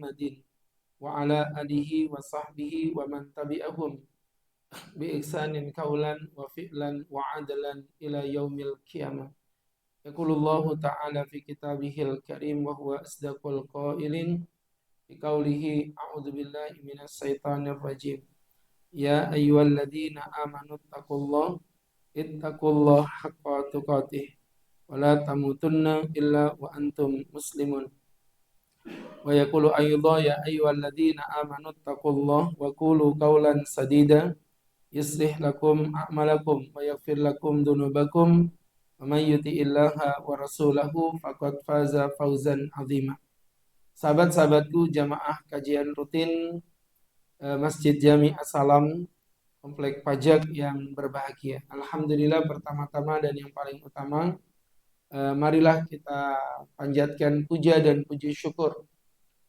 Muhammadin wa ala alihi wa sahbihi wa man tabi'ahum bi ihsanin qaulan wa fi'lan wa adalan ila yaumil qiyamah. Yaqulullahu ta'ala fi kitabihil karim wa huwa asdaqul qailin bi qaulihi a'udzu billahi minasy syaithanir rajim. Ya ayyuhalladzina amanu ittaqullaha haqqa tuqatih wa la tamutunna illa wa antum muslimun. Wa yaqulu ayyudha ya ayyuhalladzina amanu ittaqullaha wa qulu qawlan sadida yuslih lakum a'malakum wa yaghfir lakum dzunubakum wa may yuti'illaha wa rasulahu faqad faza fawzan 'azima. Sahabat-sahabatku jamaah kajian rutin Masjid Jami As-Salam Komplek Pajak yang berbahagia. Alhamdulillah, pertama-tama dan yang paling utama, marilah kita panjatkan puja dan puji syukur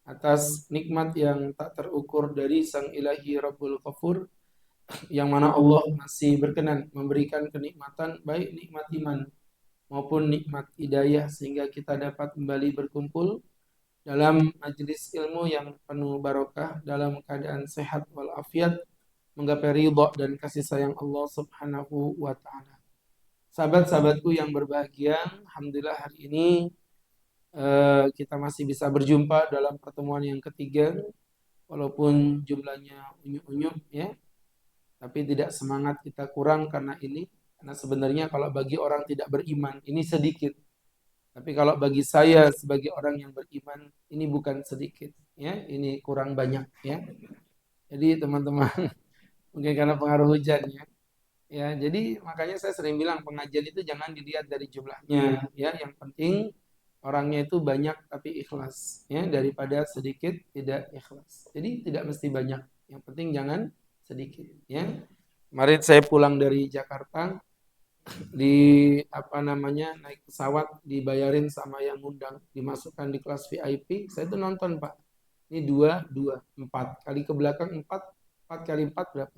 atas nikmat yang tak terukur dari Sang Ilahi Rabbul Ghafur, yang mana Allah masih berkenan memberikan kenikmatan, baik nikmat iman maupun nikmat hidayah, sehingga kita dapat kembali berkumpul dalam majelis ilmu yang penuh barokah, dalam keadaan sehat walafiat, menggapai ridha dan kasih sayang Allah Subhanahu wa ta'ala. Sahabat-sahabatku yang berbahagia, alhamdulillah hari ini kita masih bisa berjumpa dalam pertemuan yang ketiga, walaupun jumlahnya unyuk-unyuk ya, tapi tidak semangat kita kurang karena ini. Karena sebenarnya kalau bagi orang tidak beriman ini sedikit, tapi kalau bagi saya sebagai orang yang beriman ini bukan sedikit ya, ini kurang banyak ya. Jadi teman-teman, mungkin karena pengaruh hujan ya. Ya, jadi makanya saya sering bilang pengajian itu jangan dilihat dari jumlahnya ya, yang penting orangnya itu banyak tapi ikhlas ya, daripada sedikit tidak ikhlas. Jadi tidak mesti banyak, yang penting jangan sedikit ya. Kemarin saya pulang dari Jakarta, di naik pesawat dibayarin sama yang ngundang, dimasukkan di kelas VIP. Saya tuh nonton Pak, ini 4 kali ke belakang, 4 kali 4 berapa,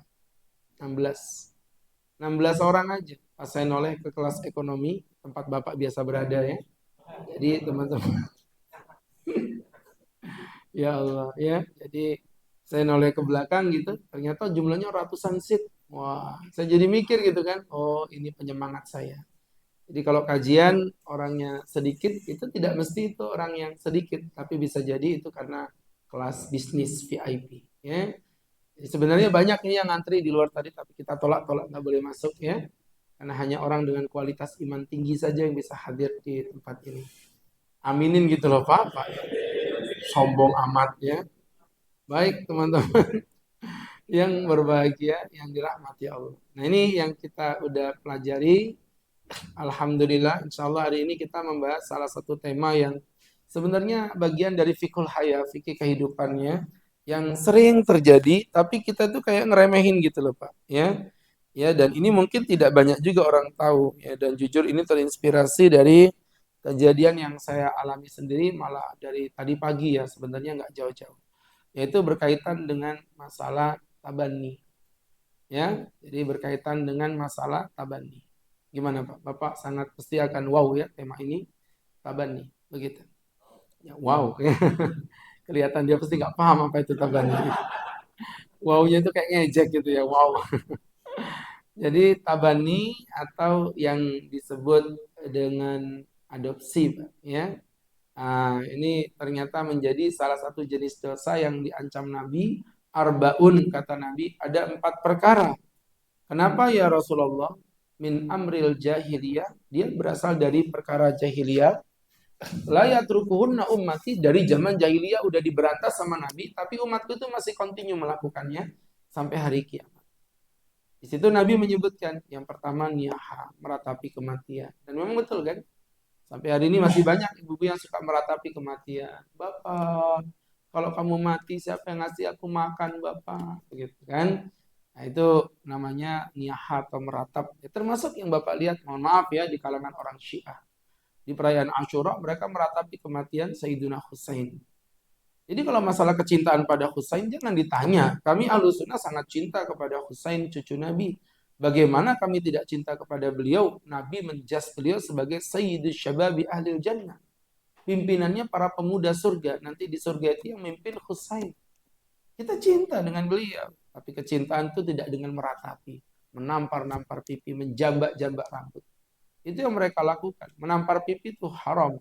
16 orang aja. Pas saya noleh ke kelas ekonomi tempat Bapak biasa berada ya, jadi teman-teman ya Allah ya, jadi saya noleh ke belakang gitu, ternyata jumlahnya ratusan seat. Wah, saya jadi mikir gitu kan, oh ini penyemangat saya. Jadi kalau kajian orangnya sedikit, itu tidak mesti itu orang yang sedikit, tapi bisa jadi itu karena kelas bisnis VIP ya. Jadi sebenarnya banyak nih yang ngantri di luar tadi, tapi kita tolak-tolak, nggak boleh masuk ya, karena hanya orang dengan kualitas iman tinggi saja yang bisa hadir di tempat ini. Aminin gitu loh Pak, sombong amat ya. Baik teman-teman yang berbahagia, yang dirahmati Allah. Nah ini yang kita udah pelajari. Alhamdulillah, insya Allah hari ini kita membahas salah satu tema yang sebenarnya bagian dari fikul haya, fikih kehidupannya, yang sering terjadi, tapi kita tuh kayak ngeremehin gitu loh Pak. Ya, ya, dan ini mungkin tidak banyak juga orang tahu. Ya, dan jujur ini terinspirasi dari kejadian yang saya alami sendiri, malah dari tadi pagi ya, sebenarnya nggak jauh-jauh. Yaitu berkaitan dengan masalah tabani. Ya, jadi berkaitan dengan masalah tabani. Gimana Pak? Bapak sangat pasti akan wow ya tema ini, tabani, begitu. Ya, wow, kelihatan dia pasti nggak paham apa itu tabani. Wow-nya itu kayak ngejek gitu ya, wow. Jadi tabani atau yang disebut dengan adopsi, Pak, ya. Ini ternyata menjadi salah satu jenis dosa yang diancam Nabi. Arbaun, kata Nabi, ada 4 perkara. Kenapa ya Rasulullah? Min amril jahiliyah, dia berasal dari perkara jahiliyah. La yatrukuhunna ummati, dari zaman jahiliyah udah diberantas sama Nabi, tapi umatku itu masih continue melakukannya sampai hari kiamat. Di situ Nabi menyebutkan yang pertama niyaha, meratapi kematian. Dan memang betul kan? Sampai hari ini masih banyak ibu-ibu yang suka meratapi kematian. Bapak, kalau kamu mati siapa yang ngasih aku makan Bapak? Begitu kan? Nah itu namanya niyaha atau meratap. Ya, termasuk yang Bapak lihat, mohon maaf ya, di kalangan orang Syiah. Di perayaan Asyura mereka meratapi kematian Sayyidina Husain. Jadi kalau masalah kecintaan pada Husain jangan ditanya. Kami Ahlussunnah sangat cinta kepada Husain cucu Nabi. Bagaimana kami tidak cinta kepada beliau? Nabi menjas beliau sebagai Sayyidus Syababi Ahlil Jannah. pimpinannya para pemuda surga. Nanti di surga itu yang mimpin Husain. Kita cinta dengan beliau, tapi kecintaan itu tidak dengan meratapi, menampar-nampar pipi, menjambak-jambak rambut. Itu yang mereka lakukan. Menampar pipi itu haram.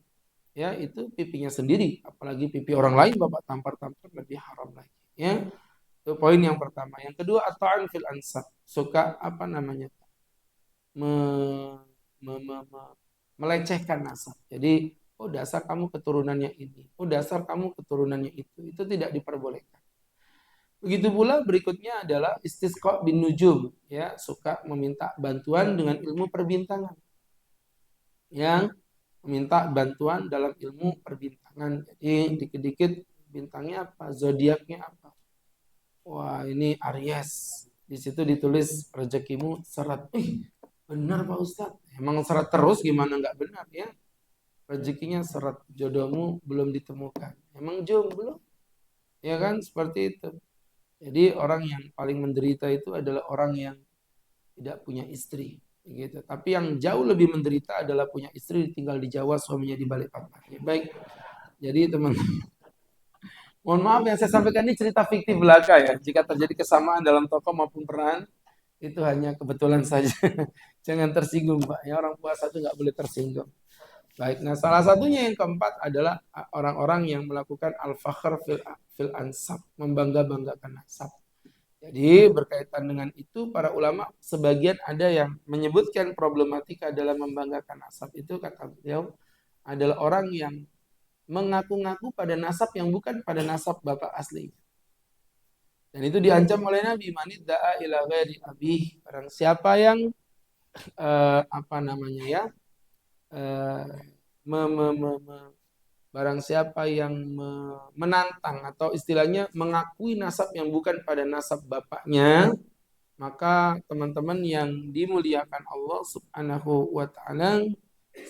Ya, itu pipinya sendiri, apalagi pipi orang lain Bapak tampar-tampar lebih haram lagi. Ya, itu poin yang pertama. Yang kedua, at-ta'an fil ansab. Suka apa namanya? Me, melecehkan nasab. Jadi, oh dasar kamu keturunannya ini, oh dasar kamu keturunannya itu. Itu tidak diperbolehkan. Begitu pula berikutnya adalah istisqa bin nujum, ya, suka meminta bantuan dengan ilmu perbintangan. Yang meminta bantuan dalam ilmu perbintangan. Jadi dikit-dikit bintangnya apa, zodiaknya apa. Wah, ini Aries. Di situ ditulis rezekimu seret. Benar Pak Ustadz. Emang seret terus gimana nggak benar ya? Rezekinya seret, jodohmu belum ditemukan. Emang jomblo? Ya kan, seperti itu. Jadi orang yang paling menderita itu adalah orang yang tidak punya istri, gitu. Tapi yang jauh lebih menderita adalah punya istri tinggal di Jawa, suaminya di Balikpapan. Ya, baik. Jadi teman, mohon maaf yang saya sampaikan ini cerita fiktif belaka ya. Jika terjadi kesamaan dalam tokoh maupun peran, itu hanya kebetulan saja. Jangan tersinggung, Pak. Ya, orang puasa itu nggak boleh tersinggung. Baik, nah salah satunya yang keempat adalah orang-orang yang melakukan al-fakhr fil ansab, membangga-banggakan nasab. Jadi berkaitan dengan itu para ulama sebagian ada yang menyebutkan problematika dalam membanggakan nasab itu kata beliau adalah orang yang mengaku-ngaku pada nasab yang bukan pada nasab bapak asli. Dan itu diancam oleh Nabi, manid da'a ila ghairi abih. Barang siapa yang apa namanya ya? eh, me- me- me- me- Barang siapa yang menantang atau istilahnya mengakui nasab yang bukan pada nasab bapaknya, maka teman-teman yang dimuliakan Allah Subhanahu wa taala,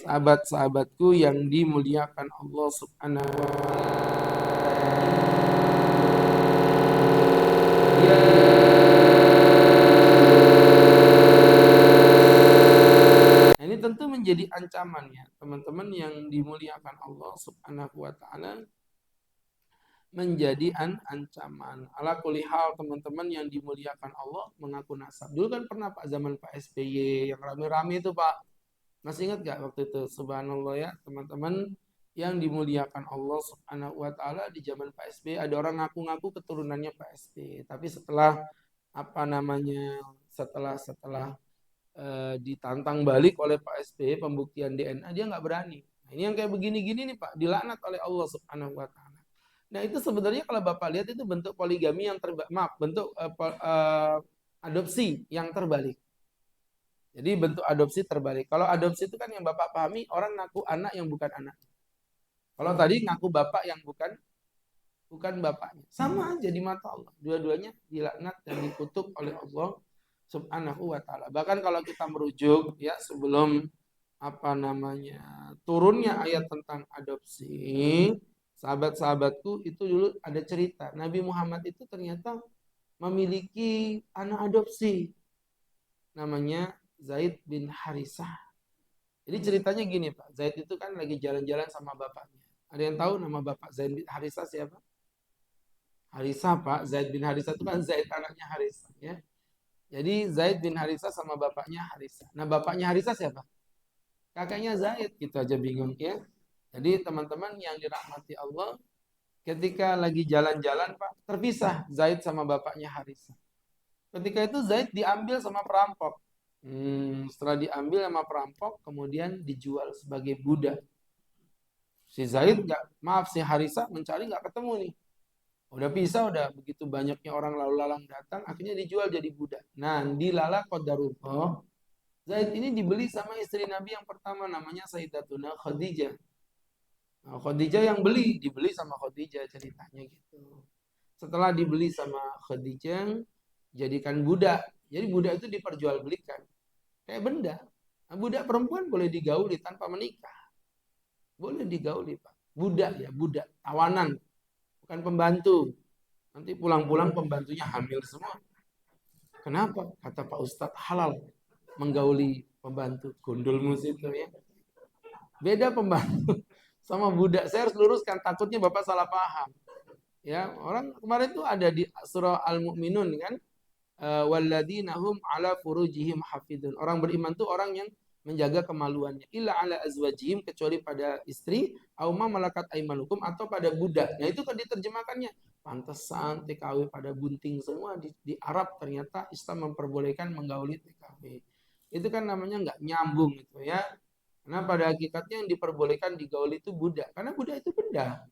sahabat-sahabatku yang dimuliakan Allah Subhanahu wa taala. Nah, ini tentu menjadi ancaman ya, teman-teman yang dimuliakan Allah Subhanahu wa taala, menjadi ancaman. Ala kulli hal teman-teman yang dimuliakan Allah mengaku nasab. Dulu kan pernah Pak zaman Pak SBY yang rame-rame itu Pak. Masih ingat gak waktu itu? Subhanallah ya teman-teman yang dimuliakan Allah Subhanahu wa taala, di zaman Pak SBY ada orang ngaku-ngaku keturunannya Pak SBY. Tapi setelah apa namanya? Setelah ditantang balik oleh Pak SBY pembuktian DNA, dia nggak berani. Nah, ini yang kayak begini-gini nih Pak, dilaknat oleh Allah Subhanahu wa taala. Nah, itu sebenarnya kalau Bapak lihat itu bentuk poligami yang bentuk adopsi yang terbalik. Jadi bentuk adopsi terbalik. Kalau adopsi itu kan yang Bapak pahami orang ngaku anak yang bukan anak. Kalau tadi ngaku bapak yang bukan bapaknya. Sama aja di mata Allah. Dua-duanya dilaknat dan dikutuk oleh Allah Subhanahu wa taala. Bahkan kalau kita merujuk ya sebelum apa namanya turunnya ayat tentang adopsi, sahabat-sahabatku itu dulu ada cerita. Nabi Muhammad itu ternyata memiliki anak adopsi namanya Zaid bin Harisah. Jadi ceritanya gini Pak, Zaid itu kan lagi jalan-jalan sama bapaknya. Ada yang tahu nama bapak Zaid bin Harisah siapa? Harisah Pak, Zaid bin Harisah itu kan Zaid anaknya Harisah ya. Jadi Zaid bin Harisah sama bapaknya Harisah. Nah bapaknya Harisah siapa? Kakaknya Zaid, gitu aja bingung ya. Jadi teman-teman yang dirahmati Allah, ketika lagi jalan-jalan Pak, terpisah Zaid sama bapaknya Harisah. Ketika itu Zaid diambil sama perampok. Setelah diambil sama perampok, kemudian dijual sebagai budak. Si Zaid nggak, maaf si Harisah mencari nggak ketemu nih. Udah pisah, udah begitu banyaknya orang lalu lalang datang, akhirnya dijual jadi budak. Nah, dilala qadarullah, Zaid ini dibeli sama istri Nabi yang pertama namanya Sayyidatuna Khadijah. Nah, Khadijah yang dibeli sama Khadijah ceritanya gitu. Setelah dibeli sama Khadijah, jadikan budak. Jadi budak itu diperjualbelikan kayak benda. Nah, budak perempuan boleh digauli tanpa menikah. Boleh digauli, Pak. Budak ya, budak, tawanan, bukan pembantu. Nanti pulang-pulang pembantunya hamil semua. Kenapa? Kata Pak Ustadz halal menggauli pembantu. Gundul mus itu ya. Beda pembantu sama budak. Saya harus luruskan, takutnya Bapak salah paham. Ya, orang kemarin tuh ada di surah Al-Mu'minun kan, walladzina hum ala furujihim hafidun. Orang beriman tuh orang yang menjaga kemaluannya. Illa ala azwajihim, kecuali pada istri, au ma malakat aimanukum, atau pada budak. Nah itu kan diterjemahkannya. Pantesan TKW pada bunting semua di Arab, ternyata Islam memperbolehkan menggauli TKW. Itu kan namanya nggak nyambung gitu ya. Karena pada hakikatnya yang diperbolehkan digauli itu budak. Karena budak itu benda.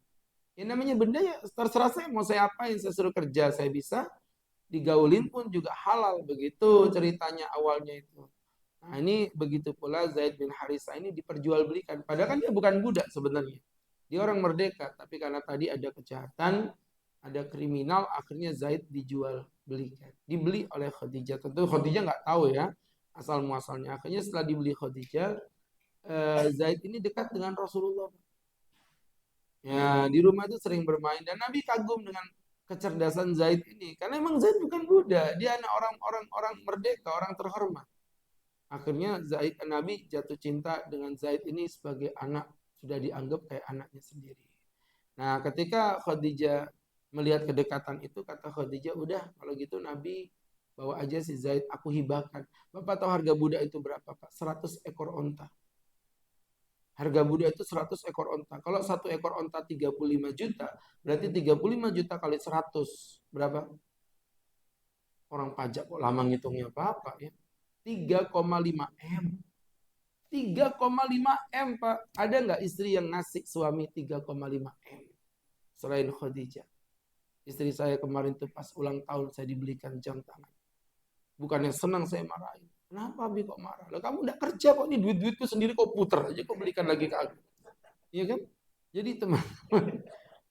Yang namanya benda ya terserah saya mau saya apain, saya suruh kerja saya bisa, digaulin pun juga halal, begitu ceritanya awalnya itu. Nah ini begitu pula Zaid bin Harithah ini diperjualbelikan, padahal kan dia bukan budak sebenarnya, dia orang merdeka, tapi karena tadi ada kejahatan, ada kriminal, akhirnya Zaid dijual belikan, dibeli oleh Khadijah. Tentu Khadijah nggak tahu ya asal muasalnya. Akhirnya setelah dibeli Khadijah, Zaid ini dekat dengan Rasulullah. Ya, di rumah itu sering bermain dan Nabi kagum dengan kecerdasan Zaid ini karena emang Zaid bukan budak, dia anak orang merdeka, orang terhormat. Akhirnya Nabi jatuh cinta dengan Zaid ini sebagai anak, sudah dianggap kayak anaknya sendiri. Nah, ketika Khadijah melihat kedekatan itu, kata Khadijah, udah kalau gitu Nabi bawa aja si Zaid, aku hibahkan. Bapak tahu harga budak itu berapa, Pak? 100 ekor onta. Harga budak itu 100 ekor onta. Kalau satu ekor onta 35 juta, berarti 35 juta kali 100. Berapa? Orang pajak kok lama ngitungnya apa-apa ya. 3,5 M. 3,5 M, Pak. Ada nggak istri yang ngasih suami 3,5 M? Selain Khadijah. Istri saya kemarin tuh pas ulang tahun saya dibelikan jam tangan. Bukannya senang, saya marahin. Kenapa Abi kok marah? Lah kamu udah kerja kok, ini duit-duitku sendiri kok puter aja kok belikan lagi ke aku. Iya kan? Jadi teman-teman,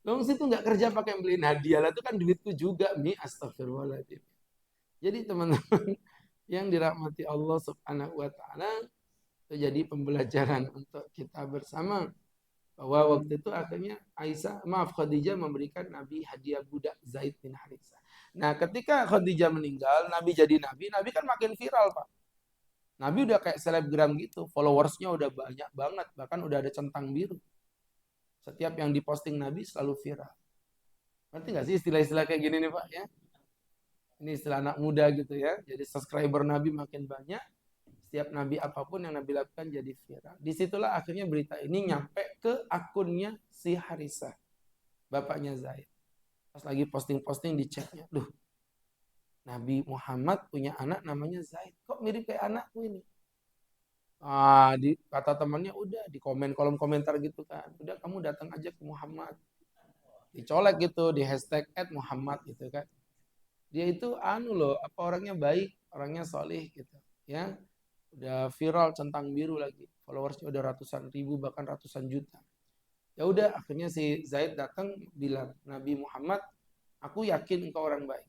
dong situ nggak kerja pakai beliin hadiah lah, itu kan duitku juga, Mi, astagfirullahaladzim. Jadi teman-teman yang dirahmati Allah Subhanahu wa taala, itu jadi pembelajaran untuk kita bersama bahwa waktu itu akhirnya Khadijah memberikan Nabi hadiah budak Zaid bin Harithah. Nah, ketika Khadijah meninggal, Nabi jadi nabi, Nabi kan makin viral, Pak. Nabi udah kayak selebgram gitu, followersnya udah banyak banget, bahkan udah ada centang biru. Setiap yang diposting Nabi selalu viral. Ngerti nggak sih istilah-istilah kayak gini nih Pak ya? Ini istilah anak muda gitu ya. Jadi subscriber Nabi makin banyak. Setiap Nabi apapun yang Nabi lakukan jadi viral. Disitulah akhirnya berita ini nyampe ke akunnya si Harisah. Bapaknya Zaid. Pas lagi posting-posting di chatnya. Duh, Nabi Muhammad punya anak namanya Zaid. Kok mirip kayak anakku ini? Kata temannya udah di kolom komentar gitu kan. Udah kamu datang aja ke Muhammad. Dicolek gitu di hashtag @Muhammad gitu kan. Dia itu loh, apa orangnya baik, orangnya solih gitu ya, udah viral centang biru lagi, followersnya udah ratusan ribu bahkan ratusan juta. Ya udah akhirnya si Zaid datang bilang, Nabi Muhammad, aku yakin engkau orang baik,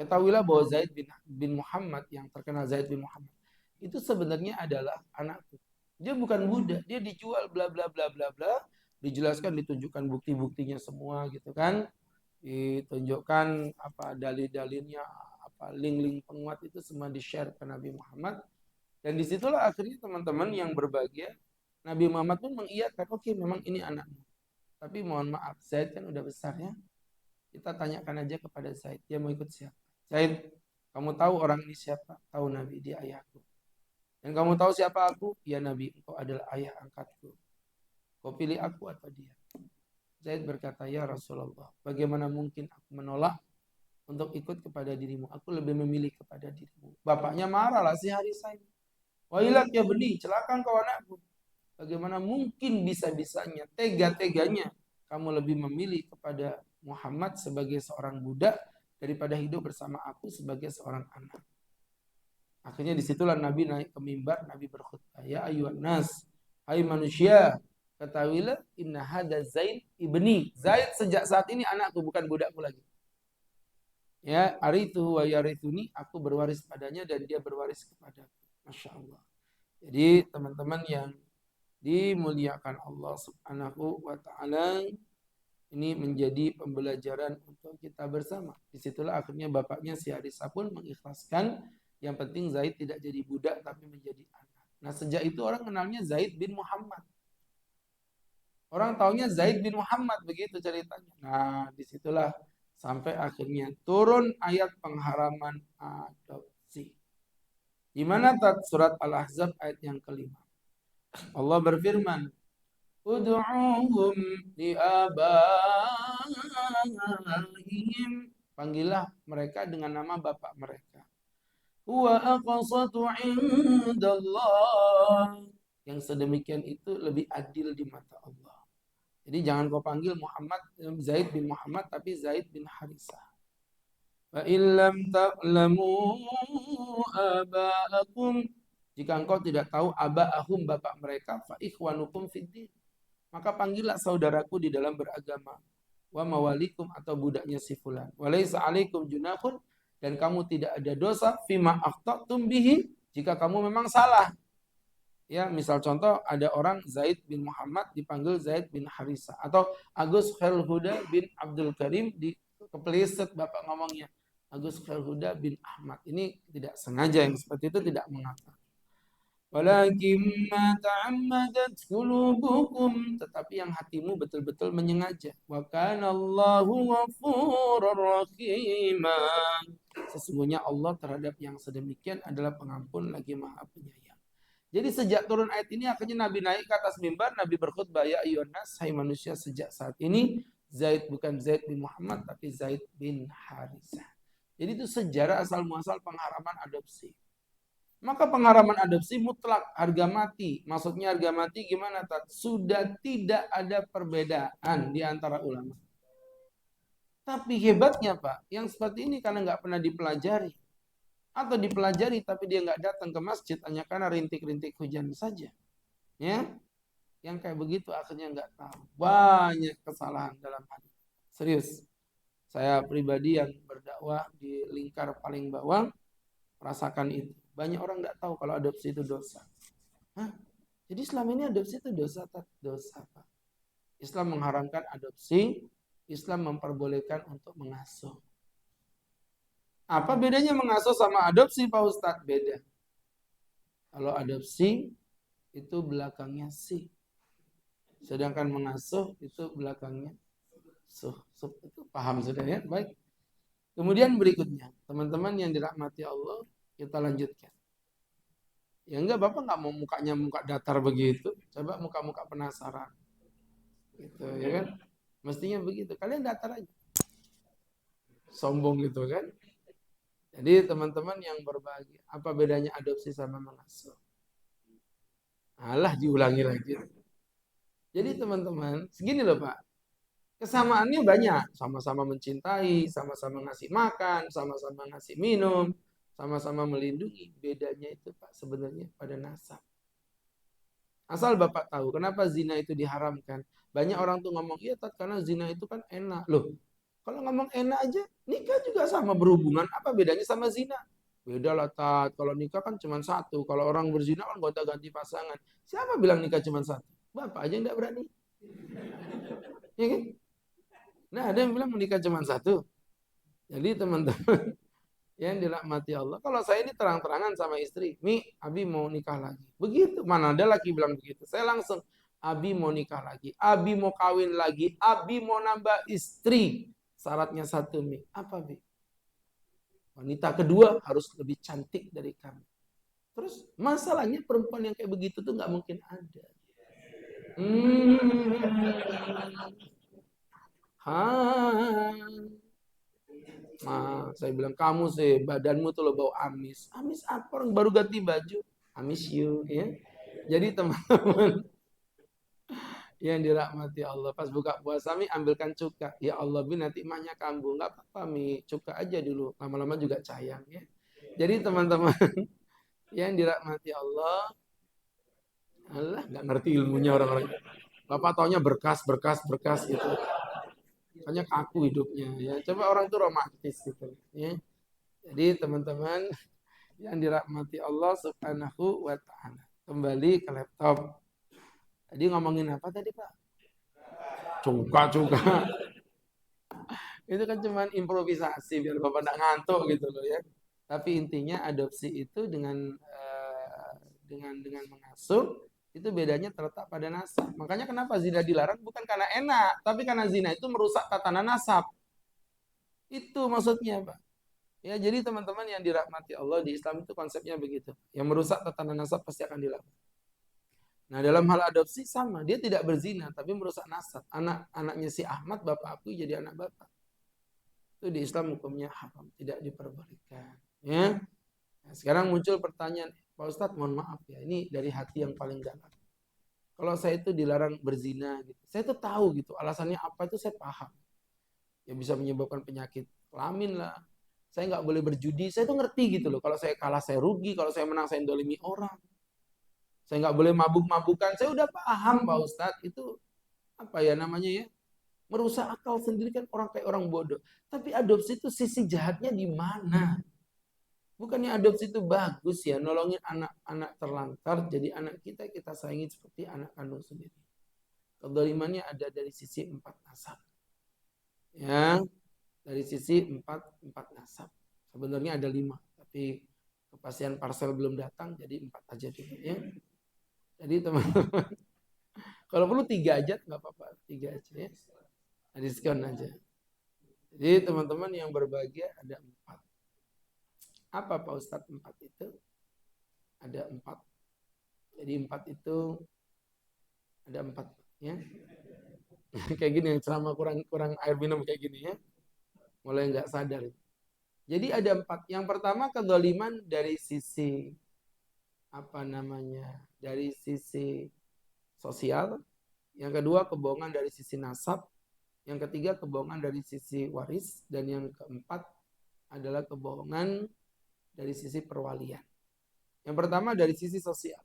ketahuilah bahwa Zaid bin Muhammad, yang terkenal Zaid bin Muhammad itu sebenarnya adalah anakku, dia bukan budak, dia dijual bla bla bla bla bla, dijelaskan, ditunjukkan bukti-buktinya semua gitu kan, ditunjukkan apa dalil-dalilnya, apa link-link penguat itu semua di-share ke Nabi Muhammad. Dan disitulah akhirnya teman-teman yang berbahagia, Nabi Muhammad pun mengiyakan, oke memang ini anakmu. Tapi mohon maaf, Zaid kan udah besar ya. Kita tanyakan aja kepada Zaid, dia mau ikut siapa? Zaid, kamu tahu orang ini siapa? Tahu Nabi, dia ayahku. Dan kamu tahu siapa aku? Ya Nabi, engkau adalah ayah angkatku. Kau pilih aku atau dia? Zaid berkata, ya Rasulullah, bagaimana mungkin aku menolak untuk ikut kepada dirimu? Aku lebih memilih kepada dirimu. Bapaknya marah lah si Harisah ini. Wailat ya beni, celaka kau anakku. Bagaimana mungkin bisa-bisanya, tega-teganya kamu lebih memilih kepada Muhammad sebagai seorang budak daripada hidup bersama aku sebagai seorang anak. Akhirnya disitulah Nabi naik ke mimbar, Nabi berkhutbah, ya ayuhan nas, hai manusia, ketahuilah inna hada Zaid ibni. Zaid sejak saat ini anakku, bukan budakku lagi. Ya, arithu wa yarithuni, aku berwaris padanya dan dia berwaris kepadaku. Masya Allah. Jadi teman-teman yang dimuliakan Allah Subhanahu wa taala, ini menjadi pembelajaran untuk kita bersama. Disitulah akhirnya bapaknya si Harisah pun mengikhlaskan, yang penting Zaid tidak jadi budak tapi menjadi anak. Nah sejak itu orang kenalnya Zaid bin Muhammad. Orang taunya Zaid bin Muhammad, begitu ceritanya. Nah, disitulah sampai akhirnya turun ayat pengharaman adopsi. Di mana surat Al-Ahzab ayat yang kelima. Allah berfirman, Ud'uhum liabaihim. Panggillah mereka dengan nama bapak mereka. Huwa aqsatu indallah. Yang sedemikian itu lebih adil di mata Allah. Jadi jangan kau panggil Muhammad Zaid bin Muhammad, tapi Zaid bin Harisah. Fa illam ta'lamu aba'akum. Jika engkau tidak tahu aba'ahum bapak mereka, fa ikhwanukum fiddin. Maka panggillah saudaraku di dalam beragama. Wa mawalikum atau budaknya si fulan. Walaysa alaikum junahun, dan kamu tidak ada dosa fima akhtatum bihi, jika kamu memang salah. Ya, misal contoh ada orang Zaid bin Muhammad dipanggil Zaid bin Harisa, atau Agus Khairul Huda bin Abdul Karim, di kepeliset bapak ngomongnya Agus Khairul Huda bin Ahmad. Ini tidak sengaja, yang seperti itu tidak mengapa. Walakin ma ta'ammadat qulubukum, tetapi yang hatimu betul-betul menyengaja. Wa kana Allahu ghafurur rahima. Sesungguhnya Allah terhadap yang sedemikian adalah pengampun lagi Maha Penyayang. Jadi sejak turun ayat ini akhirnya Nabi naik ke atas mimbar, Nabi berkhutbah, ya ayyuhan nas, hai manusia, sejak saat ini Zaid bukan Zaid bin Muhammad tapi Zaid bin Harisah. Jadi itu sejarah asal muasal pengharaman adopsi. Maka pengharaman adopsi mutlak, harga mati. Maksudnya harga mati gimana, Tat? Sudah tidak ada perbedaan di antara ulama. Tapi hebatnya Pak, yang seperti ini karena nggak pernah dipelajari. Atau dipelajari tapi dia nggak datang ke masjid hanya karena rintik-rintik hujan saja. Ya, yang kayak begitu akhirnya nggak tahu. Banyak kesalahan dalam hadis. Serius. Saya pribadi yang berdakwah di lingkar paling bawah merasakan itu. Banyak orang nggak tahu kalau adopsi itu dosa. Hah? Jadi selama ini adopsi itu dosa, dosa Pak. Islam mengharamkan adopsi, Islam memperbolehkan untuk mengasuh. Apa bedanya mengasuh sama adopsi Pak Ustadz? Beda. Kalau adopsi itu belakangnya si. Sedangkan mengasuh itu belakangnya suh. Itu paham sudah ya? Baik. Kemudian berikutnya, teman-teman yang dirahmati Allah, kita lanjutkan. Ya enggak, Bapak nggak mau mukanya muka datar begitu. Coba muka-muka penasaran. Gitu ya kan? Mestinya begitu. Kalian datar aja. Sombong gitu kan? Jadi teman-teman yang berbahagia, apa bedanya adopsi sama mengasuh? Alah, diulangi lagi. Jadi teman-teman, segini loh Pak. Kesamaannya banyak. Sama-sama mencintai, sama-sama ngasih makan, sama-sama ngasih minum, sama-sama melindungi. Bedanya itu Pak sebenarnya pada nasab. Asal Bapak tahu kenapa zina itu diharamkan. Banyak orang tuh ngomong, iya Tat, karena zina itu kan enak. Loh, kalau ngomong enak aja, nikah juga sama berhubungan. Apa bedanya sama zina? Beda lah Tat, kalau nikah kan cuma satu. Kalau orang berzina kan gonta-ganti pasangan. Siapa bilang nikah cuma satu? Bapak aja yang tidak berani. Ya kan? Nah, ada yang bilang menikah cuma satu. Jadi teman-teman yang dirahmati Allah, kalau saya ini terang-terangan sama istri, Mi, Abi mau nikah lagi. Begitu, mana ada laki bilang begitu. Saya langsung, Abi mau nikah lagi, Abi mau kawin lagi, Abi mau nambah istri. Syaratnya satu, Mi. Apa, Bi? Wanita kedua harus lebih cantik dari kami. Terus masalahnya perempuan yang kayak begitu tuh nggak mungkin ada. Nah, saya bilang, kamu sih badanmu tuh lo bau amis. Amis apa, orang baru ganti baju? Amis you, ya. Jadi teman-teman yang dirahmati Allah, pas buka puasa Mi ambilkan cuka. Ya Allah, Bi nanti emaknya kambuh. Nggak apa-apa Mi, cuka aja dulu. Lama-lama juga sayang ya. Jadi teman-teman yang dirahmati Allah, Allah nggak ngerti ilmunya orang-orang. Bapak taunya berkas, berkas, berkas gitu. Hanya kaku hidupnya ya. Coba orang tuh romantis gitu ya. Jadi teman-teman yang dirahmati Allah Subhanahu wa taala. Kembali ke laptop. Tadi ngomongin apa tadi, Pak? Cuka-cuka. Itu kan cuman improvisasi biar Bapak enggak ngantuk gitu loh ya. Tapi intinya adopsi itu dengan mengasuh Itu bedanya terletak pada nasab. Makanya kenapa zina dilarang bukan karena enak, tapi karena zina itu merusak tatanan nasab. Itu maksudnya, Pak. Ya, jadi teman-teman yang dirahmati Allah di Islam itu konsepnya begitu. Yang merusak tatanan nasab pasti akan dilakukan. Nah, dalam hal adopsi sama, dia tidak berzina tapi merusak nasab. Anak-anaknya si Ahmad bapak aku jadi anak bapak. Itu di Islam hukumnya haram, tidak diperbolehkan. Ya. Nah, sekarang muncul pertanyaan, Pak Ustadz, mohon maaf ya, ini dari hati yang paling dalam. Kalau saya itu dilarang berzina gitu. Saya tuh tahu gitu, alasannya apa itu saya paham. Ya bisa menyebabkan penyakit kelamin lah. Saya nggak boleh berjudi, saya tuh ngerti gitu loh. Kalau saya kalah saya rugi, kalau saya menang saya dolimi orang. Saya nggak boleh mabuk-mabukan. Saya udah paham Pak Ustadz. Itu apa ya namanya ya? Merusak akal sendiri kan orang kayak orang bodoh. Tapi adopsi itu sisi jahatnya di mana? Bukannya adopsi itu bagus ya, nolongin anak-anak terlantar. Jadi anak kita sayangi seperti anak kandung sendiri. Kezalimannya ada dari sisi 4 nasab. Ya, dari sisi 4 nasab. Sebenarnya ada 5, tapi kepastian parcel belum datang, jadi 4 aja dulu ya. Jadi teman-teman, kalau perlu 3 aja nggak apa-apa, 3 aja ya. Diskon aja. Jadi teman-teman yang berbahagia ada 4. Apa Pak Ustadz 4 itu? Ada 4. Jadi 4 itu ada 4 ya. Kayak gini yang selama kurang air minum kayak gini ya. Mulai nggak sadar. Jadi ada 4. Yang pertama kezaliman dari sisi apa namanya? Dari sisi sosial. Yang kedua kebohongan dari sisi nasab. Yang ketiga kebohongan dari sisi waris. Dan yang keempat adalah kebohongan dari sisi perwalian. Yang pertama dari sisi sosial.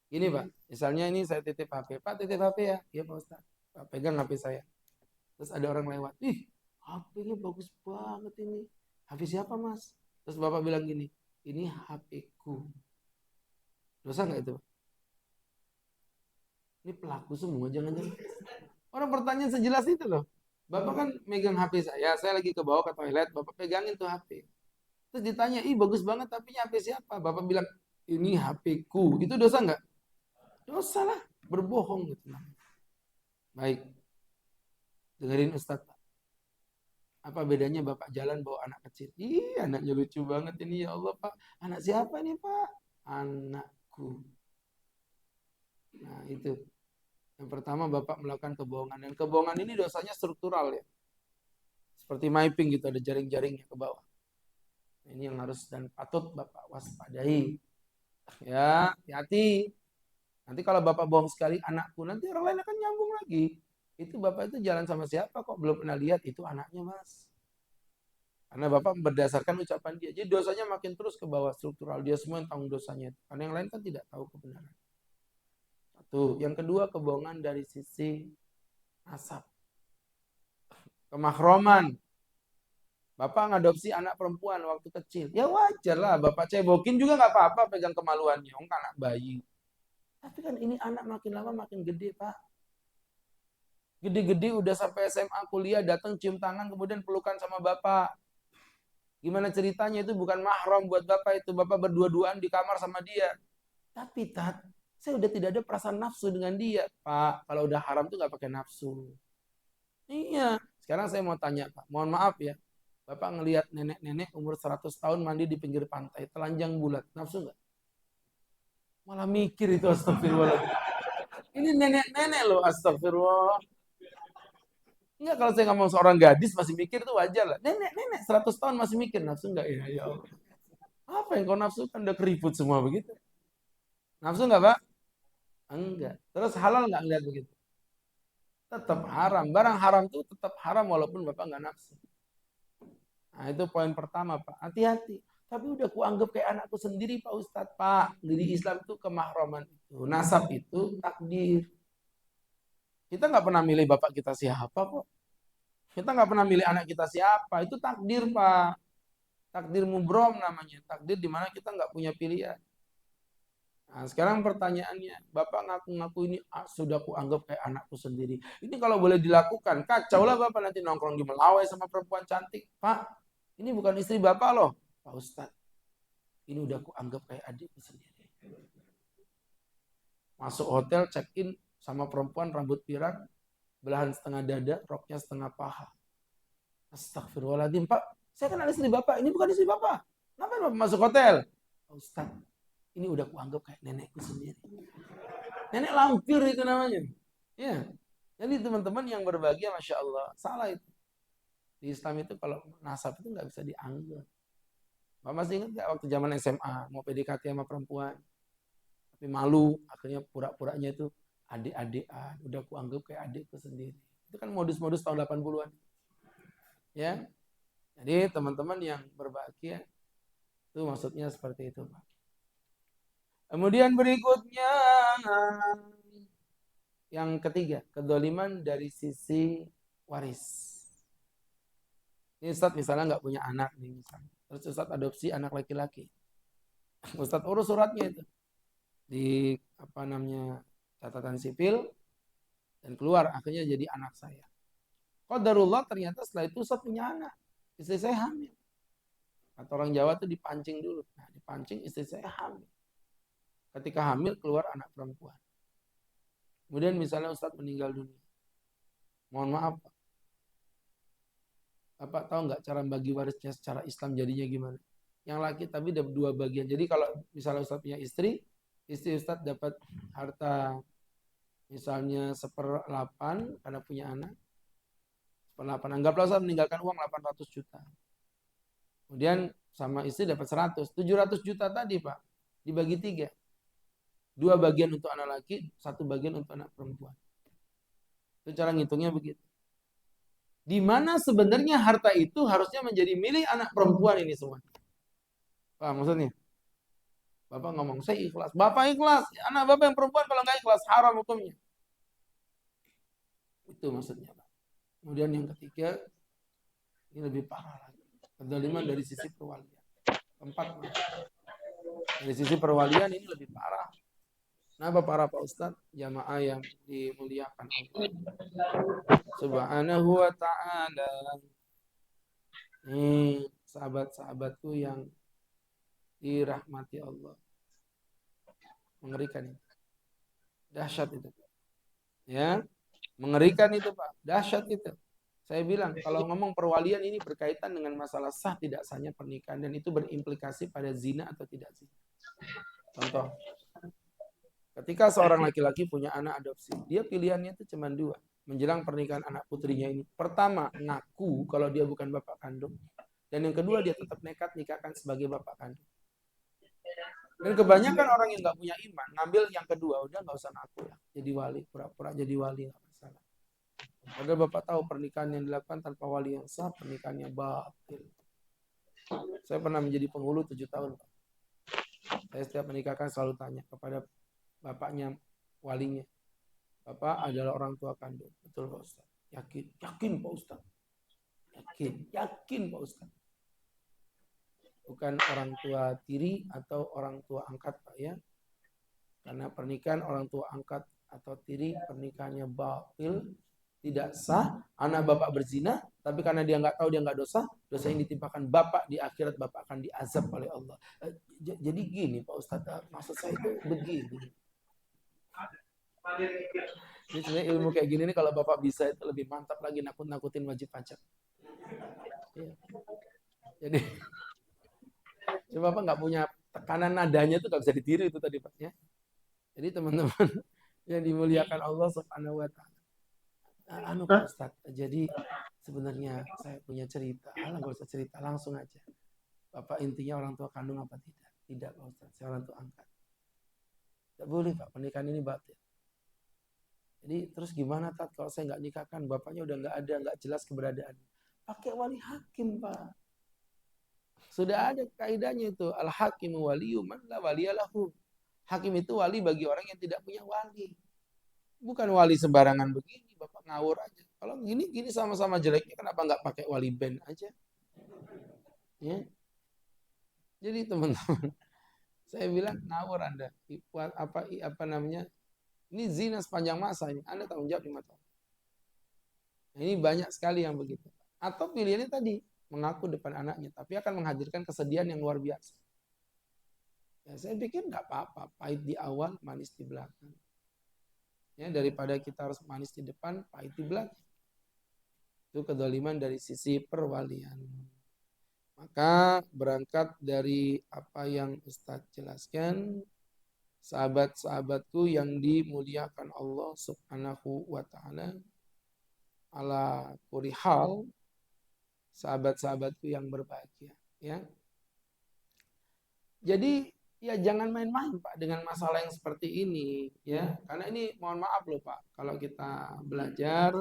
Gini Pak, misalnya ini saya titip HP. Pak titip HP ya? Iya Pak Ustadz. Pak pegang HP saya. Terus ada orang lewat. Ih, HP-nya bagus banget ini. HP siapa Mas? Terus Bapak bilang gini, ini HP-ku. Dosa nggak itu? Ini pelaku semua, jangan-jangan. Orang pertanyaan sejelas itu loh. Bapak kan megang HP saya lagi ke bawah ke toilet, Bapak pegangin tuh HP. Terus ditanya, ih bagus banget tapi HP siapa? Bapak bilang, ini HP-ku. Itu dosa nggak? Dosa lah, berbohong gitu. Baik, dengerin Ustadz. Apa bedanya Bapak jalan bawa anak kecil? Ih, anaknya lucu banget ini ya Allah Pak. Anak siapa nih Pak? Anakku. Nah itu. Yang pertama Bapak melakukan kebohongan. Dan kebohongan ini dosanya struktural ya. Seperti mapping gitu, ada jaring-jaringnya ke bawah. Ini yang harus dan patut Bapak waspadai. Ya, hati-hati. Nanti kalau Bapak bohong sekali anakku, nanti orang lain akan nyambung lagi. Itu Bapak itu jalan sama siapa kok belum pernah lihat, itu anaknya Mas. Karena Bapak berdasarkan ucapan dia. Jadi dosanya makin terus ke bawah struktural. Dia semua yang tanggung dosanya. Karena yang lain kan tidak tahu kebenaran. Satu. Yang kedua kebohongan dari sisi nasab. Kemahroman. Bapak ngadopsi anak perempuan waktu kecil. Ya wajar lah. Bapak cebokin juga nggak apa-apa pegang kemaluannya. Anak bayi. Tapi kan ini anak makin lama makin gede Pak. Gede-gede udah sampai SMA kuliah datang cium tangan kemudian pelukan sama Bapak. Gimana ceritanya itu bukan mahram buat Bapak itu. Bapak berdua-duaan di kamar sama dia. Tapi Tat, saya udah tidak ada perasaan nafsu dengan dia. Pak, kalau udah haram tuh nggak pakai nafsu. Iya. Sekarang saya mau tanya Pak, mohon maaf ya. Bapak ngelihat nenek-nenek umur 100 tahun mandi di pinggir pantai, telanjang bulat. Nafsu nggak? Malah mikir itu astagfirullah. Ini nenek-nenek loh astagfirullah. Enggak, kalau saya ngomong seorang gadis masih mikir itu wajar lah. Nenek-nenek 100 tahun masih mikir nafsu enggak ya? Ya Allah. Apa yang kau nafsu kan udah keriput semua begitu. Nafsu enggak Pak? Enggak. Terus halal enggak ngeliat begitu? Tetap haram. Barang haram itu tetap haram walaupun Bapak enggak nafsu. Nah itu poin pertama Pak. Hati-hati. Tapi udah kuanggap kayak anakku sendiri Pak Ustadz. Pak, di Islam itu kemahraman itu. Nasab itu takdir. Kita nggak pernah milih Bapak kita siapa kok. Kita nggak pernah milih anak kita siapa. Itu takdir Pak. Takdir mubrom namanya. Takdir di mana kita nggak punya pilihan. Nah, sekarang pertanyaannya, Bapak ngaku-ngaku ini sudah kuanggap kayak anakku sendiri. Ini kalau boleh dilakukan, kacau lah Bapak nanti nongkrong di Melawai sama perempuan cantik. Pak, ini bukan istri Bapak loh. Pak Ustadz, ini udah kuanggap kayak adikku sendiri. Masuk hotel, check-in sama perempuan rambut pirang, belahan setengah dada, roknya setengah paha. Astagfirullahaladzim, Pak. Saya kenal istri Bapak. Ini bukan istri Bapak. Ngapain Bapak masuk hotel? Ustaz, ini udah kuanggap kayak nenekku sendiri. Nenek lampir itu namanya. Ya. Jadi teman-teman yang berbahagia, Masya Allah. Salah itu. Di Islam itu kalau nasab itu nggak bisa dianggap. Bapak masih ingat nggak waktu zaman SMA, mau PDKT sama perempuan. Tapi malu, akhirnya pura-puranya itu adik-adikan. Udah kuanggap kayak adikku sendiri. Itu kan modus-modus tahun 80-an. Ya. Jadi teman-teman yang berbahagia, itu maksudnya seperti itu, Pak. Kemudian berikutnya yang ketiga, kedoliman dari sisi waris. Ini Ustadz misalnya nggak punya anak nih misalnya. Terus Ustadz adopsi anak laki-laki. Ustadz urus suratnya itu di apa namanya catatan sipil dan keluar akhirnya jadi anak saya. Qadarullah ternyata setelah itu Ustadz punya anak. Istri saya hamil. Kata orang Jawa tuh dipancing dulu. Nah, dipancing istri saya hamil. Ketika hamil keluar anak perempuan. Kemudian misalnya Ustadz meninggal dunia. Mohon maaf, Bapak tahu nggak cara bagi warisnya secara Islam jadinya gimana? Yang laki tapi dapat dua bagian. Jadi kalau misalnya Ustadz punya istri Ustadz dapat harta misalnya 1/8 karena punya anak. 1/8. Anggaplah Ustadz meninggalkan uang 800 juta. Kemudian sama istri dapat 100. 700 juta tadi Pak. Dibagi 3. 2 bagian untuk anak laki, 1 bagian untuk anak perempuan. Itu cara ngitungnya begitu. Di mana sebenarnya harta itu harusnya menjadi milik anak perempuan ini semua. Paham maksudnya? Bapak ngomong, saya ikhlas. Bapak ikhlas. Anak bapak yang perempuan kalau nggak ikhlas, haram hukumnya. Itu maksudnya, Pak. Kemudian yang ketiga, ini lebih parah lagi. Kedoliman dari sisi perwalian. Keempat, dari sisi perwalian ini lebih parah. Kenapa parah Pak Ustadz? Jamaah yang dimuliakan Allah Subhanahu wa ta'ala. Ini sahabat-sahabatku yang dirahmati Allah. Mengerikan itu. Dahsyat itu. Ya, mengerikan itu Pak. Dahsyat itu. Saya bilang, kalau ngomong perwalian ini berkaitan dengan masalah sah tidak sahnya pernikahan. Dan itu berimplikasi pada zina atau tidak zina. Contoh, ketika seorang laki-laki punya anak adopsi, dia pilihannya itu cuma 2. Menjelang pernikahan anak putrinya ini. Pertama, ngaku kalau dia bukan bapak kandung. Dan yang kedua, dia tetap nekat nikahkan sebagai bapak kandung. Dan kebanyakan orang yang nggak punya iman, ngambil yang kedua, udah nggak usah ngaku lah. Jadi wali, pura-pura jadi wali, nggak masalah. Padahal Bapak tahu pernikahan yang dilakukan tanpa wali yang sah, pernikahannya batil. Saya pernah menjadi penghulu 7 tahun. Pak. Saya setiap menikahkan selalu tanya kepada bapaknya, walinya. Bapak adalah orang tua kandung. Betul Pak Ustaz? Yakin? Yakin Pak Ustaz? Yakin Pak Ustaz? Bukan orang tua tiri atau orang tua angkat Pak ya. Karena pernikahan orang tua angkat atau tiri pernikahannya batil, tidak sah, anak bapak berzina, tapi karena dia nggak tahu dia nggak dosa, dosa yang ditimpakan bapak di akhirat bapak akan diazab oleh Allah. Jadi gini Pak Ustadz, maksud saya itu begini. Ini sebenarnya ilmu kayak gini nih kalau bapak bisa itu lebih mantap lagi nakut-nakutin wajib pajak. Ya. Jadi coba Bapak nggak punya tekanan nadanya itu nggak bisa ditiru itu tadi Pak ya. Jadi teman-teman yang dimuliakan Allah Subhanahu wa taala. Anu Pak Ustadz, jadi sebenarnya saya punya cerita. Alah gak usah cerita, langsung aja. Bapak intinya orang tua kandung apa tidak? Tidak Pak Ustadz, saya orang tua angkat. Tidak boleh Pak, pernikahan ini batil. Jadi terus gimana Tat kalau saya nggak nikahkan, bapaknya udah nggak ada, nggak jelas keberadaan. Pakai wali hakim Pak. Sudah ada kaidahnya itu, al-hakimu waliyu man la waliyalahu. Hakim itu wali bagi orang yang tidak punya wali. Bukan wali sembarangan begini, Bapak ngawur aja. Kalau gini sama-sama jeleknya, kenapa nggak pakai wali band aja? Ya. Jadi teman-teman, saya bilang ngawur Anda. Apa namanya? Ini zina sepanjang masa ini. Anda tanggung jawab 5 tahun. Nah, ini banyak sekali yang begitu. Atau pilihannya tadi mengaku depan anaknya, tapi akan menghadirkan kesedihan yang luar biasa. Ya, saya pikir nggak apa-apa, pahit di awal, manis di belakang. Ya, daripada kita harus manis di depan, pahit di belakang. Itu kedoliman dari sisi perwalian. Maka berangkat dari apa yang Ustadz jelaskan, sahabat-sahabatku yang dimuliakan Allah Subhanahu wa taala, ala kulli hal, sahabat-sahabatku yang berbahagia, ya. Jadi ya jangan main-main Pak dengan masalah yang seperti ini, ya. Karena ini mohon maaf loh Pak, kalau kita belajar,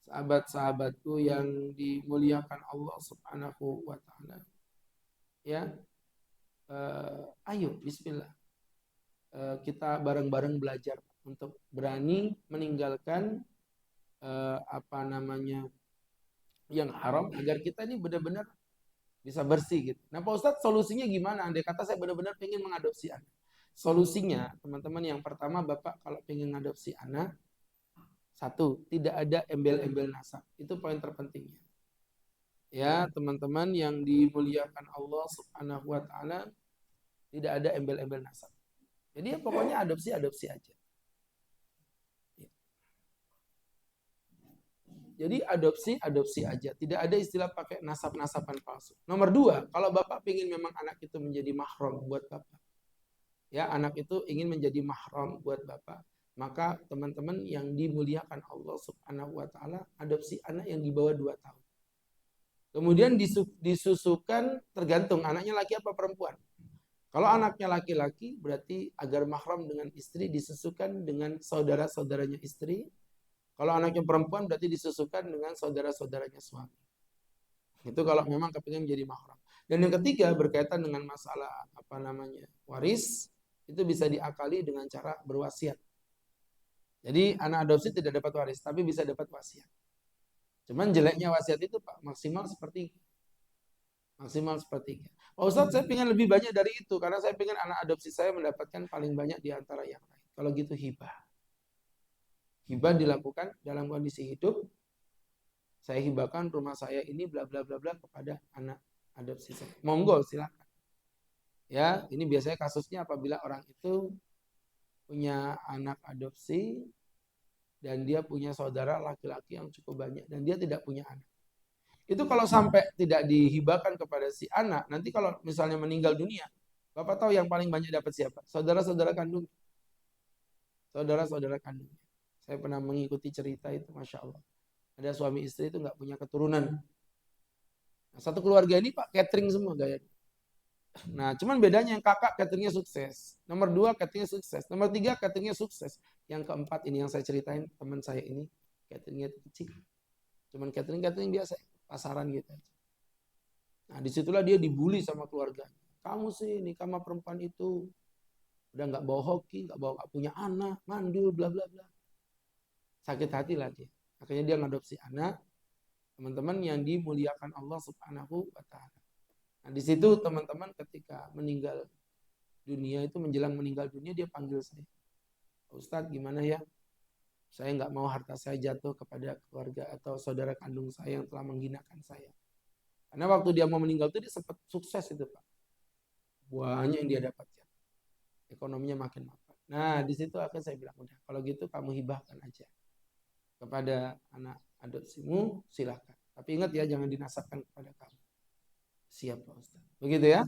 sahabat-sahabatku yang dimuliakan Allah Subhanahu wa taala, ya. Ayo bismillah, kita bareng-bareng belajar untuk berani meninggalkan apa namanya yang haram, agar kita ini benar-benar bisa bersih gitu. Nah Pak Ustadz, solusinya gimana? Andai kata saya benar-benar pengen mengadopsi anak. Solusinya teman-teman, yang pertama, Bapak kalau pengen mengadopsi anak, satu, tidak ada embel-embel nasab. Itu poin terpentingnya. Ya teman-teman yang dimuliakan Allah Subhanahu wa taala, tidak ada embel-embel nasab. Jadi ya pokoknya adopsi aja. Jadi adopsi aja. Tidak ada istilah pakai nasab-nasaban palsu. Nomor dua, kalau Bapak ingin memang anak itu menjadi mahram buat Bapak, ya anak itu ingin menjadi mahram buat Bapak, maka teman-teman yang dimuliakan Allah Subhanahu wa taala, adopsi anak yang di bawah 2 tahun. Kemudian disusukan, tergantung anaknya laki apa perempuan. Kalau anaknya laki-laki, berarti agar mahram dengan istri disusukan dengan saudara-saudaranya istri. Kalau anaknya perempuan, berarti disusukan dengan saudara-saudaranya suami. Itu kalau memang kepingin menjadi mahram. Dan yang ketiga, berkaitan dengan masalah apa namanya waris, itu bisa diakali dengan cara berwasiat. Jadi anak adopsi tidak dapat waris, tapi bisa dapat wasiat. Cuman jeleknya wasiat itu Pak, maksimal sepertiga. Pak Ustadz, saya ingin lebih banyak dari itu, karena saya ingin anak adopsi saya mendapatkan paling banyak di antara yang lain. Kalau gitu hibah. Hibah dilakukan dalam kondisi hidup. Saya hibahkan rumah saya ini bla bla bla bla kepada anak adopsi saya. Monggo silakan. Ya, ini biasanya kasusnya apabila orang itu punya anak adopsi dan dia punya saudara laki-laki yang cukup banyak dan dia tidak punya anak. Itu kalau sampai tidak dihibahkan kepada si anak, nanti kalau misalnya meninggal dunia, Bapak tahu yang paling banyak dapat siapa? Saudara-saudara kandung. Saudara-saudara kandung. Saya pernah mengikuti cerita itu, Masya Allah. Ada suami istri itu nggak punya keturunan. Nah, satu keluarga ini Pak catering semua gaya. Nah, cuman bedanya yang kakak cateringnya sukses. Nomor dua cateringnya sukses. Nomor tiga cateringnya sukses. Yang keempat ini yang saya ceritain, teman saya ini cateringnya kecil. Cuman catering biasa, pasaran gitu. Nah, disitulah dia dibully sama keluarga. Kamu sih nikah sama perempuan itu udah nggak bawa hoki, nggak punya anak, mandul, bla bla bla. Sakit hati lah dia. Akhirnya dia ngadopsi anak, teman-teman yang dimuliakan Allah Subhanahu wa taala. Nah, di situ teman-teman ketika meninggal dunia itu, menjelang meninggal dunia, dia panggil saya. Ustadz gimana ya? Saya nggak mau harta saya jatuh kepada keluarga atau saudara kandung saya yang telah menghinakan saya. Karena waktu dia mau meninggal itu dia sempat sukses itu Pak. Banyak yang dia dapatkan. Ekonominya makin mapan. Nah di situ akhirnya saya bilang, udah kalau gitu kamu hibahkan aja kepada anak adopsimu, silahkan. Tapi ingat ya, jangan dinasabkan kepada kamu. Siap Pak Ustaz. Begitu ya.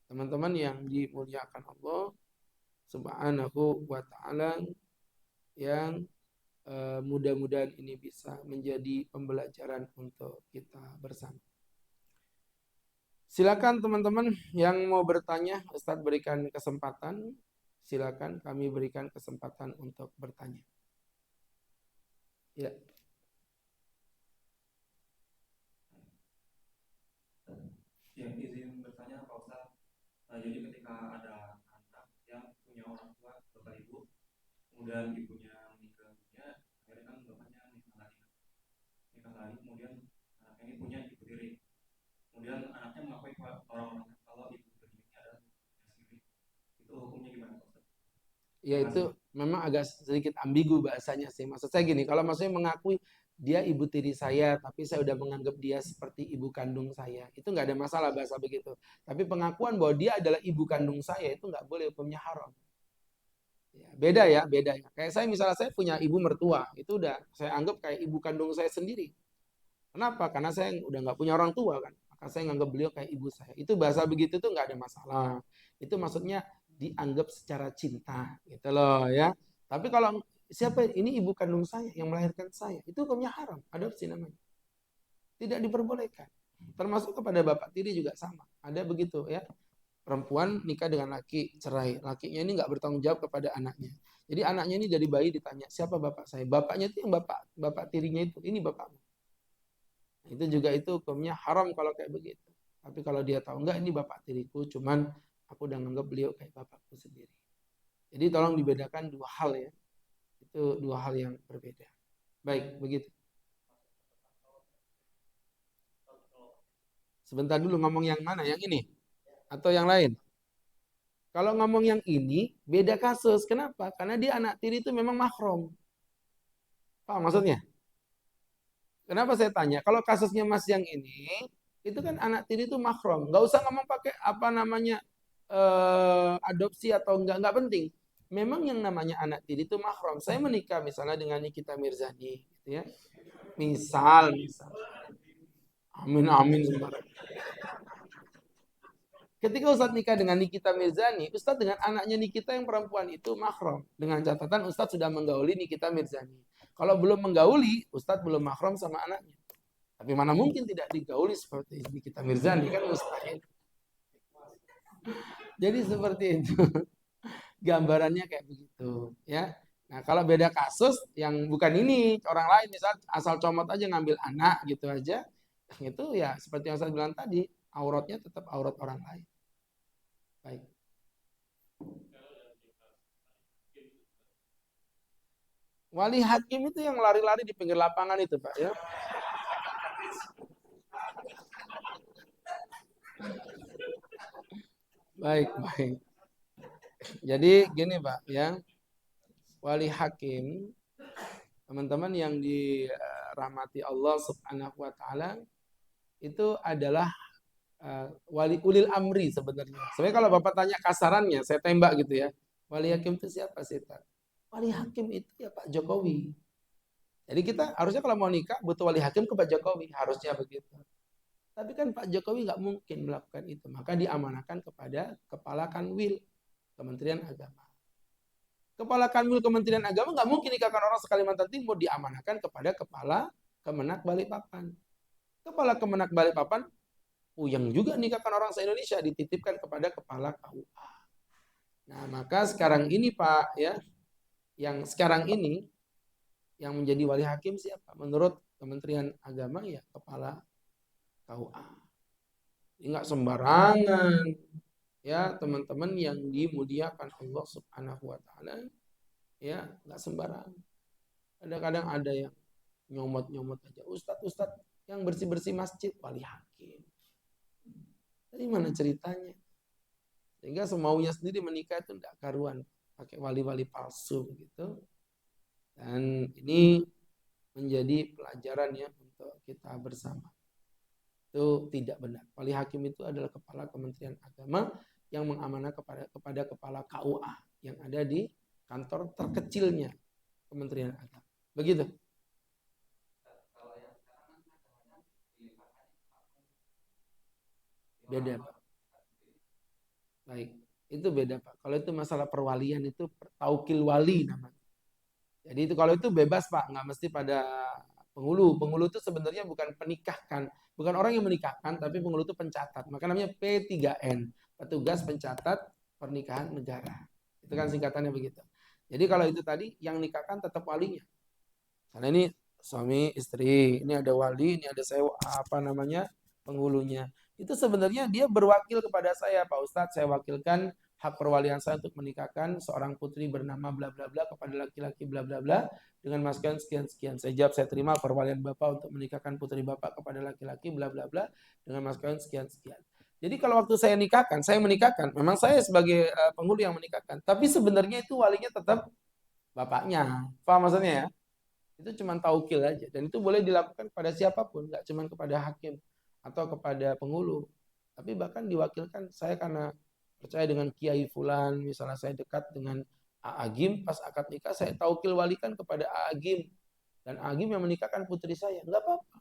Teman-teman yang dimuliakan Allah Subhanahu wa taala, yang mudah-mudahan ini bisa menjadi pembelajaran untuk kita bersama. Silakan teman-teman yang mau bertanya, Ustadz berikan kesempatan. Silakan, kami berikan kesempatan untuk bertanya. Ya. Yang izin bertanya Pak Ustadz, jadi ketika ada anak yang punya orang tua, bapak ibu, kemudian ibunya meninggal dunia, akhirnya kan bapaknya nikah lagi, kemudian anak ini punya ibu tiri, kemudian anaknya mengakui ke orang-orang kalau ibu tiri ini adalah ibunya sendiri, itu hukumnya gimana Pak Ustadz? Ya itu memang agak sedikit ambigu bahasanya sih. Maksud saya gini, kalau maksudnya mengakui dia ibu tiri saya, tapi saya udah menganggap dia seperti ibu kandung saya, itu nggak ada masalah bahasa begitu. Tapi pengakuan bahwa dia adalah ibu kandung saya, itu nggak boleh, hukumnya haram. Ya, beda ya, beda ya. Kayak saya misalnya saya punya ibu mertua, itu udah saya anggap kayak ibu kandung saya sendiri. Kenapa? Karena saya udah nggak punya orang tua kan. Maka saya nganggap beliau kayak ibu saya. Itu bahasa begitu tuh nggak ada masalah. Itu maksudnya dianggap secara cinta gitu loh ya. Tapi kalau siapa ini ibu kandung saya yang melahirkan saya, itu hukumnya haram, adopsi namanya. Tidak diperbolehkan. Termasuk kepada bapak tiri juga sama. Ada begitu ya. Perempuan nikah dengan laki, cerai. Lakinya ini nggak bertanggung jawab kepada anaknya. Jadi anaknya ini dari bayi ditanya, siapa bapak saya? Bapaknya itu yang bapak tirinya itu. Ini bapakmu. Itu juga itu hukumnya haram kalau kayak begitu. Tapi kalau dia tahu enggak ini bapak tiriku, cuman aku udah nganggap beliau kayak bapakku sendiri. Jadi tolong dibedakan dua hal ya. Itu dua hal yang berbeda. Baik, begitu. Sebentar dulu ngomong yang mana? Yang ini atau yang lain? Kalau ngomong yang ini beda kasus. Kenapa? Karena dia anak tiri itu memang mahram. Paham maksudnya? Kenapa saya tanya? Kalau kasusnya Mas yang ini, itu kan anak tiri itu mahram. Nggak usah ngomong pakai apa namanya adopsi atau nggak penting. Memang yang namanya anak tiri itu mahram. Saya menikah misalnya dengan Nikita Mirzani, gitu ya. Misal. Amin amin sembarang. Ketika Ustadz nikah dengan Nikita Mirzani, Ustadz dengan anaknya Nikita yang perempuan itu mahram. Dengan catatan Ustadz sudah menggauli Nikita Mirzani. Kalau belum menggauli, Ustadz belum mahram sama anaknya. Tapi mana mungkin tidak digauli seperti Nikita Mirzani kan mustahil. Jadi seperti itu. Gambarannya kayak begitu, ya. Nah, kalau beda kasus yang bukan ini, orang lain misal asal comot aja ngambil anak gitu aja, itu ya seperti yang saya bilang tadi, auratnya tetap aurat orang lain. Baik. Wali hakim itu yang lari-lari di pinggir lapangan itu, Pak, ya. Baik, baik. Jadi gini, Pak, ya. Wali hakim, teman-teman yang dirahmati Allah Subhanahu wa taala, itu adalah wali ulil amri sebenarnya. Sebenarnya kalau Bapak tanya kasarannya, saya tembak gitu ya. Wali hakim itu siapa sih, Pak? Wali hakim itu ya Pak Jokowi. Jadi kita harusnya kalau mau nikah butuh wali hakim ke Pak Jokowi, harusnya begitu. Tapi kan Pak Jokowi nggak mungkin melakukan itu, maka diamanahkan kepada Kepala Kanwil Kementerian Agama. Kepala Kanwil Kementerian Agama nggak mungkin nikahkan orang sekalimantan Timur, diamanahkan kepada Kepala Kemenak Balikpapan. Kepala Kemenak Balikpapan puyeng juga nikahkan orang se-Indonesia, dititipkan kepada Kepala KUA. Nah, maka sekarang ini Pak ya, yang sekarang ini yang menjadi wali hakim siapa? Menurut Kementerian Agama ya Kepala KUA. Ini nggak sembarangan ya teman-teman yang dimuliakan Allah Subhanahu wa taala, ya nggak sembarangan. Kadang-kadang ada yang nyomot-nyomot aja. Ustadz yang bersih-bersih masjid wali hakim. Dari mana ceritanya? Sehingga semaunya sendiri menikah itu tidak karuan. Pakai wali-wali palsu begitu. Dan ini menjadi pelajaran ya untuk kita bersama. Itu tidak benar. Wali hakim itu adalah kepala Kementerian Agama yang mengamanah kepada kepala KUA yang ada di kantor terkecilnya Kementerian Agama. Begitu. Beda, Pak. Baik. Itu beda, Pak. Kalau itu masalah perwalian itu taukil wali namanya. Jadi itu kalau itu bebas Pak, nggak mesti pada penghulu. Penghulu itu sebenarnya bukan penikahkan, bukan orang yang menikahkan, tapi penghulu itu pencatat. Maka namanya P3N, petugas pencatat pernikahan negara. Itu kan singkatannya begitu. Jadi kalau itu tadi yang nikahkan tetap walinya. Karena ini suami istri, ini ada wali, ini ada saya apa namanya penghulunya. Itu sebenarnya dia berwakil kepada saya, Pak Ustadz. Saya wakilkan hak perwalian saya untuk menikahkan seorang putri bernama bla bla bla kepada laki-laki bla bla bla dengan mas kawin sekian sekian. Saya jawab saya terima perwalian Bapak untuk menikahkan putri Bapak kepada laki-laki bla bla bla dengan mas kawin sekian sekian. Jadi kalau waktu saya menikahkan, memang saya sebagai penghulu yang menikahkan, tapi sebenarnya itu walinya tetap bapaknya. Paham maksudnya ya? Itu cuma taukil aja dan itu boleh dilakukan kepada siapapun, nggak cuma kepada hakim atau kepada penghulu, tapi bahkan diwakilkan saya karena percaya dengan kiai fulan, misalnya saya dekat dengan Agim pas akad nikah saya taukil walikan kepada Agim dan Agim yang menikahkan putri saya, nggak apa-apa.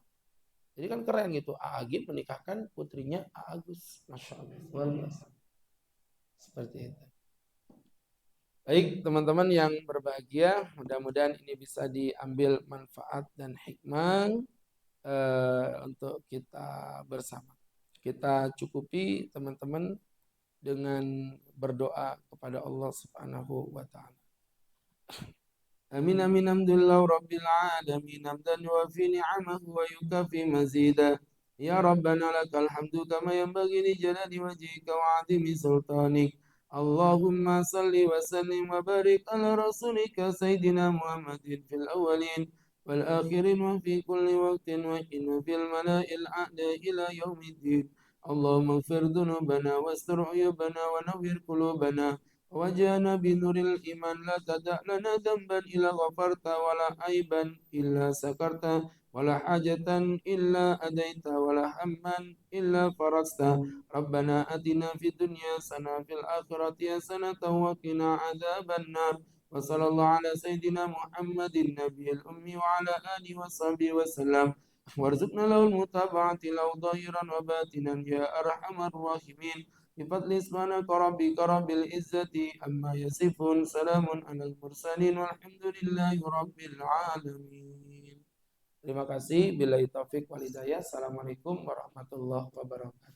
Jadi kan keren gitu, Agim menikahkan putrinya Agus, masya Allah, luar biasa. Seperti itu. Baik teman-teman yang berbahagia, mudah-mudahan ini bisa diambil manfaat dan hikmah untuk kita bersama. Kita cukupi teman-teman dengan berdoa kepada Allah Subhanahu wa taala. Amin amin alhamdulillah rabbil alamin hamdan yuwafi ni'amahu wa yukafi mazida. Ya Rabbana lakal hamdu kama yanbaghi li jalali wajhika wa 'azimi sultanik. Allahumma salli wa sallim wa barik ala rasulika sayyidina Muhammadin fil awwalin wal akhirin wa fi kulli waqtin wa inna fil mala'il a'la ila yaumiddin. Allahumma ighfir dhunubana wastur 'uyubana wa nawwir qulubana وجانا بنور الإيمان لا تدع لنا ذنبا إلا غفرت ولا عيبا إلا سكرت ولا حاجة إلا أديت ولا هما إلا فرجت ربنا أتنا في الدنيا حسنة في الآخرة حسنة وقنا عذاب النار وصلى الله على سيدنا محمد النبي الأمي وعلى آله وصحبه وسلم وارزقنا له المتابعة له ظاهرا وباطنا يا أرحم الراحمين بفضل سبحانك ربك رب العزة عما يصفون سلام على المرسلين والحمد لله رب العالمين. Terima kasih. Billahi taufik wal hidayah. Assalamualaikum warahmatullahi wabarakatuh.